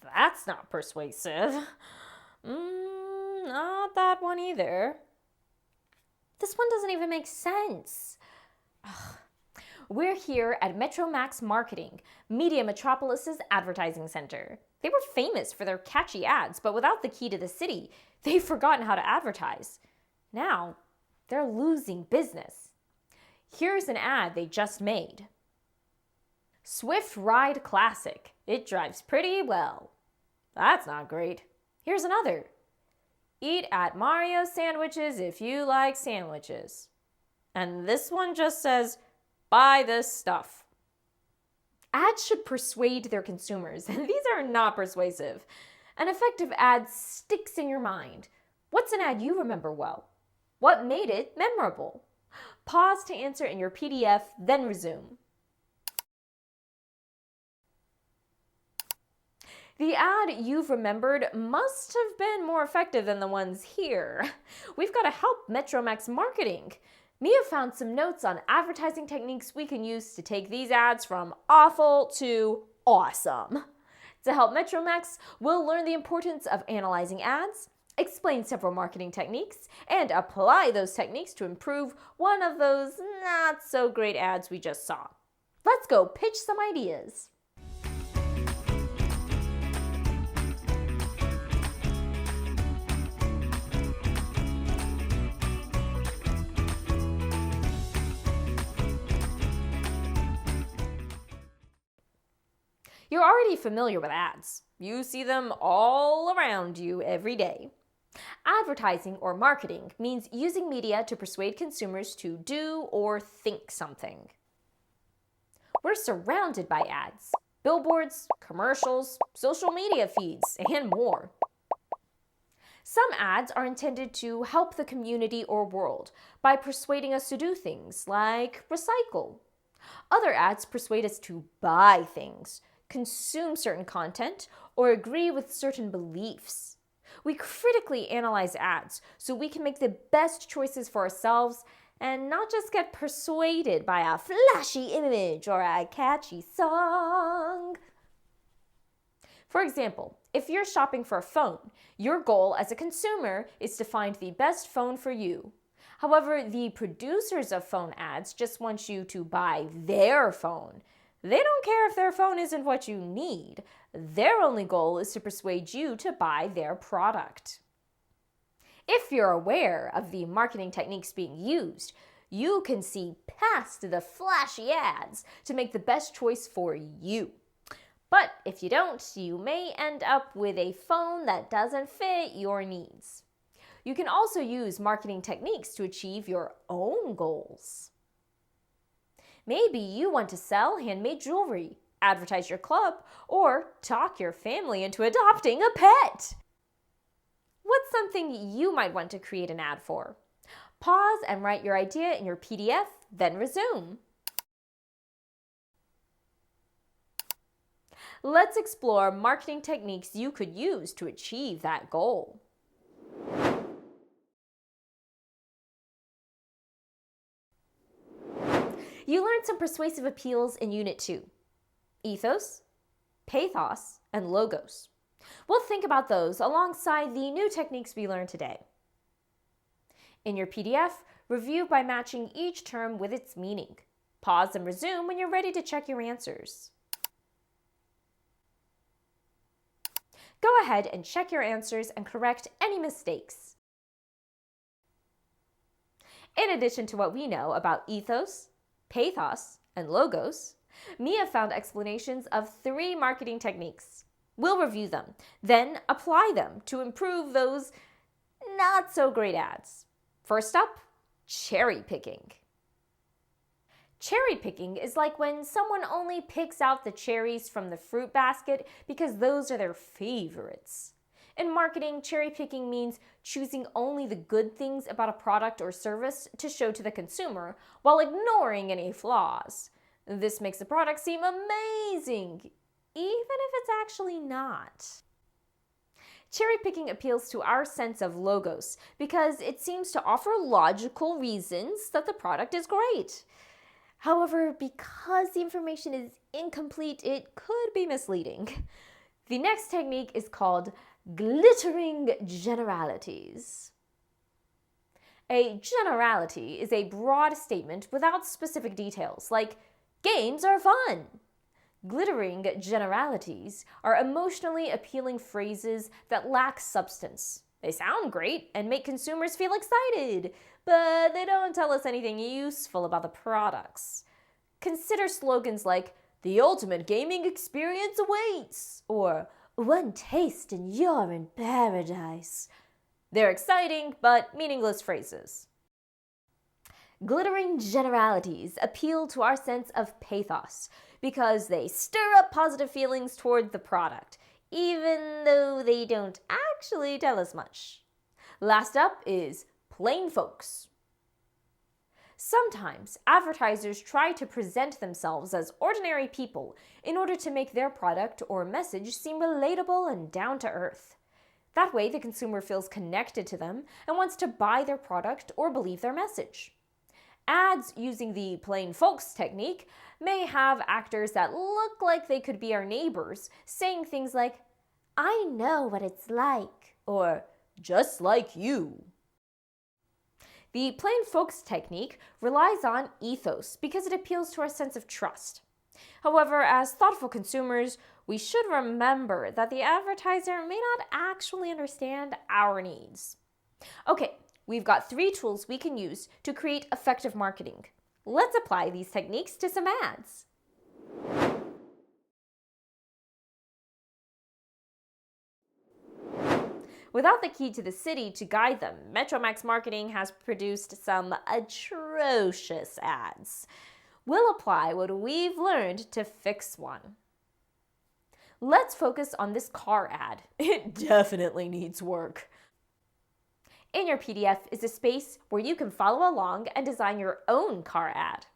That's not persuasive. Not that one either. This one doesn't even make sense. Ugh. We're here at Metromax Marketing, Media Metropolis's advertising center. They were famous for their catchy ads, but without the key to the city, they've forgotten how to advertise. Now, they're losing business. Here's an ad they just made. Swift Ride Classic. It drives pretty well. That's not great. Here's another. Eat at Mario Sandwiches if you like sandwiches. And this one just says, buy this stuff. Ads should persuade their consumers, and these are not persuasive. An effective ad sticks in your mind. What's an ad you remember well? What made it memorable? Pause to answer in your PDF, then resume. The ad you've remembered must have been more effective than the ones here. We've got to help Metromax Marketing. Mia found some notes on advertising techniques we can use to take these ads from awful to awesome. To help Metromax, we'll learn the importance of analyzing ads, explain several marketing techniques, and apply those techniques to improve one of those not so great ads we just saw. Let's go pitch some ideas. You're already familiar with ads. You see them all around you every day. Advertising or marketing means using media to persuade consumers to do or think something. We're surrounded by ads, billboards, commercials, social media feeds, and more. Some ads are intended to help the community or world by persuading us to do things like recycle. Other ads persuade us to buy things, consume certain content, or agree with certain beliefs. We critically analyze ads so we can make the best choices for ourselves and not just get persuaded by a flashy image or a catchy song. For example, if you're shopping for a phone, your goal as a consumer is to find the best phone for you. However, the producers of phone ads just want you to buy their phone. They don't care if their phone isn't what you need. Their only goal is to persuade you to buy their product. If you're aware of the marketing techniques being used, you can see past the flashy ads to make the best choice for you. But if you don't, you may end up with a phone that doesn't fit your needs. You can also use marketing techniques to achieve your own goals. Maybe you want to sell handmade jewelry, advertise your club, or talk your family into adopting a pet. What's something you might want to create an ad for? Pause and write your idea in your PDF, then resume. Let's explore marketing techniques you could use to achieve that goal. You learned some persuasive appeals in Unit 2. Ethos, pathos, and logos. We'll think about those alongside the new techniques we learned today. In your PDF, review by matching each term with its meaning. Pause and resume when you're ready to check your answers. Go ahead and check your answers and correct any mistakes. In addition to what we know about ethos, pathos, and logos, Mia found explanations of 3 marketing techniques. We'll review them, then apply them to improve those not so great ads. First up, cherry picking. Cherry picking is like when someone only picks out the cherries from the fruit basket because those are their favorites. In marketing, cherry picking means choosing only the good things about a product or service to show to the consumer while ignoring any flaws. This makes the product seem amazing, even if it's actually not. Cherry picking appeals to our sense of logos because it seems to offer logical reasons that the product is great. However, because the information is incomplete, it could be misleading. The next technique is called glittering generalities. A generality is a broad statement without specific details, like, games are fun. Glittering generalities are emotionally appealing phrases that lack substance. They sound great and make consumers feel excited, but they don't tell us anything useful about the products. Consider slogans like, "The ultimate gaming experience awaits," or "One taste and you're in paradise." They're exciting but meaningless phrases. Glittering generalities appeal to our sense of pathos because they stir up positive feelings toward the product, even though they don't actually tell us much. Last up is plain folks. Sometimes advertisers try to present themselves as ordinary people in order to make their product or message seem relatable and down to earth. That way, the consumer feels connected to them and wants to buy their product or believe their message. Ads using the plain folks technique may have actors that look like they could be our neighbors, saying things like, "I know what it's like," or "just like you." The plain folks technique relies on ethos because it appeals to our sense of trust. However, as thoughtful consumers, we should remember that the advertiser may not actually understand our needs. Okay, we've got 3 tools we can use to create effective marketing. Let's apply these techniques to some ads. Without the key to the city to guide them, Metromax Marketing has produced some atrocious ads. We'll apply what we've learned to fix one. Let's focus on this car ad. It definitely needs work. In your PDF is a space where you can follow along and design your own car ad.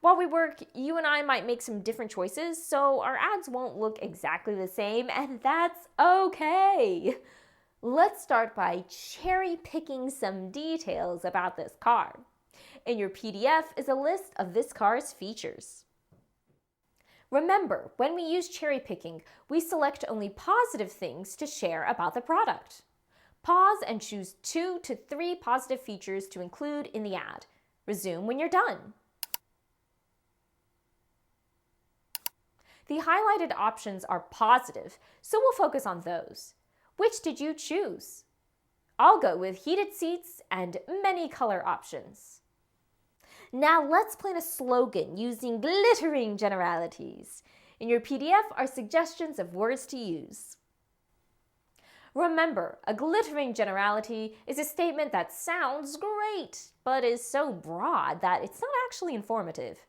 While we work, you and I might make some different choices, so our ads won't look exactly the same, and that's okay. Let's start by cherry-picking some details about this car. In your PDF is a list of this car's features. Remember, when we use cherry-picking, we select only positive things to share about the product. Pause and choose 2 to 3 positive features to include in the ad. Resume when you're done. The highlighted options are positive, so we'll focus on those. Which did you choose? I'll go with heated seats and many color options. Now let's plan a slogan using glittering generalities. In your PDF are suggestions of words to use. Remember, a glittering generality is a statement that sounds great, but is so broad that it's not actually informative.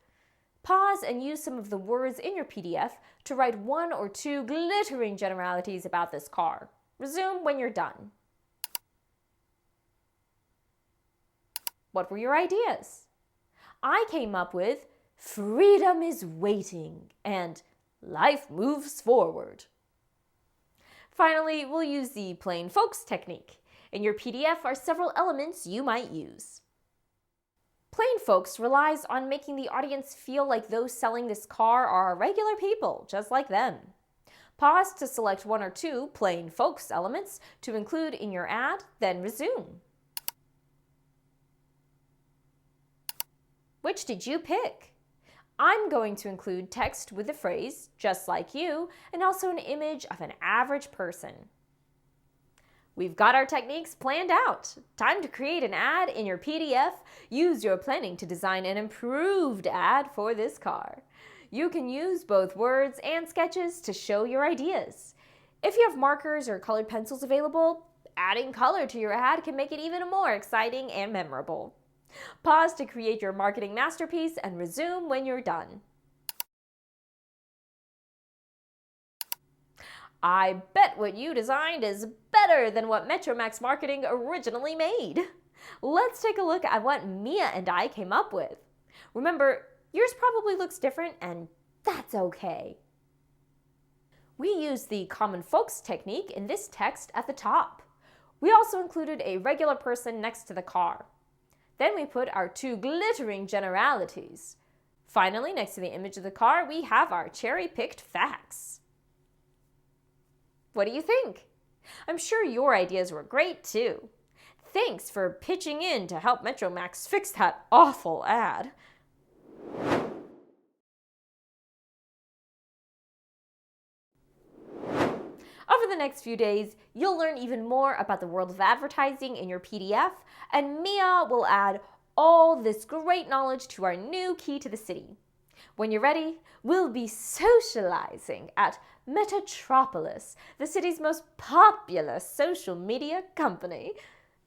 Pause and use some of the words in your PDF to write 1 or 2 glittering generalities about this car. Resume when you're done. What were your ideas? I came up with "freedom is waiting" and "life moves forward." Finally, we'll use the plain folks technique. In your PDF are several elements you might use. Plain folks relies on making the audience feel like those selling this car are regular people, just like them. Pause to select 1 or 2 plain folks elements to include in your ad, then resume. Which did you pick? I'm going to include text with the phrase, "just like you," and also an image of an average person. We've got our techniques planned out. Time to create an ad in your PDF. Use your planning to design an improved ad for this car. You can use both words and sketches to show your ideas. If you have markers or colored pencils available, adding color to your ad can make it even more exciting and memorable. Pause to create your marketing masterpiece and resume when you're done. I bet what you designed is better than what Metromax Marketing originally made. Let's take a look at what Mia and I came up with. Remember, yours probably looks different, and that's okay. We used the common folks technique in this text at the top. We also included a regular person next to the car. Then we put our 2 glittering generalities. Finally, next to the image of the car, we have our cherry-picked facts. What do you think? I'm sure your ideas were great too. Thanks for pitching in to help Metromax fix that awful ad. Over the next few days, you'll learn even more about the world of advertising in your PDF, and Mia will add all this great knowledge to our new key to the city. When you're ready, we'll be socializing at Metatropolis, the city's most popular social media company.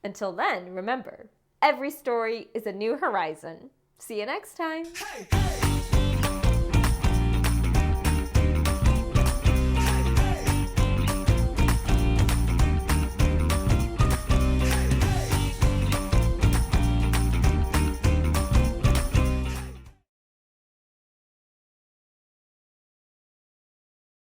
Until then, remember, every story is a new horizon. See you next time. Hey, hey.